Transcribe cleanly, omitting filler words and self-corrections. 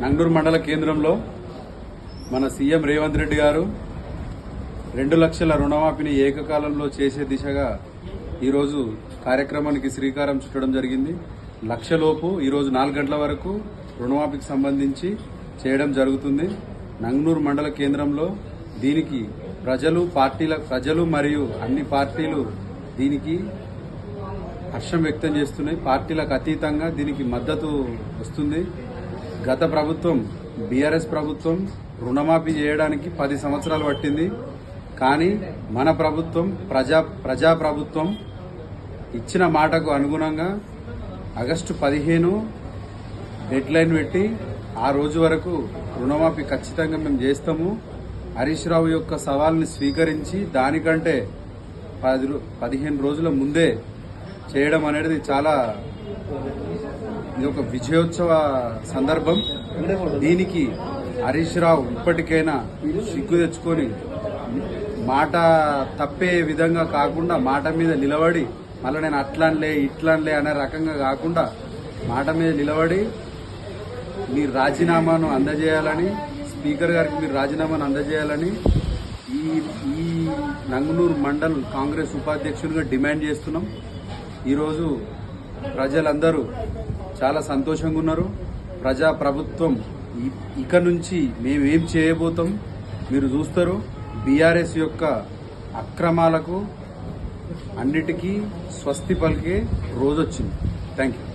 నంగనూరు మండల కేంద్రంలో మన సీఎం రేవంత్ రెడ్డి గారు 2 లక్షల రుణమాఫీని ఏకకాలంలో చేసే దిశగా ఈరోజు కార్యక్రమానికి శ్రీకారం చుట్టడం జరిగింది. లక్షలోపు ఈరోజు 4 గంటల వరకు రుణమాఫీకి సంబంధించి చేయడం జరుగుతుంది. నంగనూరు మండల కేంద్రంలో దీనికి ప్రజలు మరియు అన్ని పార్టీలు దీనికి హర్షం వ్యక్తం చేస్తున్నాయి. పార్టీలకు అతీతంగా దీనికి మద్దతు వస్తుంది. గత ప్రభుత్వం బీఆర్ఎస్ ప్రభుత్వం రుణమాఫీ చేయడానికి 10 సంవత్సరాలు పట్టింది. కానీ మన ప్రభుత్వం ప్రజా ప్రభుత్వం ఇచ్చిన మాటకు అనుగుణంగా ఆగస్టు 15 డెడ్ లైన్ పెట్టి ఆ రోజు వరకు రుణమాఫీ ఖచ్చితంగా మేము చేస్తాము. హరీష్ రావు యొక్క సవాల్ని స్వీకరించి దానికంటే 15 రోజుల ముందే చేయడం అనేది చాలా ఇది ఒక విజయోత్సవ సందర్భం. దీనికి హరీష్ రావు ఇప్పటికైనా సిగ్గు తెచ్చుకొని మాట తప్పే విధంగా కాకుండా మాట మీద నిలబడి మళ్ళీ నేను అట్లనలే ఇట్లనలే అనే రకంగా కాకుండా మాట మీద నిలబడి మీరు రాజీనామాను అందజేయాలని, స్పీకర్ గారికి మీరు రాజీనామాను అందజేయాలని ఈ నంగనూరు మండల్ కాంగ్రెస్ ఉపాధ్యక్షునిగా డిమాండ్ చేస్తున్నాం. ఈరోజు ప్రజలందరూ చాలా సంతోషంగా ఉన్నారు. ప్రజా ప్రభుత్వం ఇక నుంచి మేమేం చేయబోతాం మీరు చూస్తారు. బీఆర్ఎస్ యొక్క అక్రమాలకు అన్నిటికీ స్వస్తి పలికే రోజొచ్చింది. Thank you.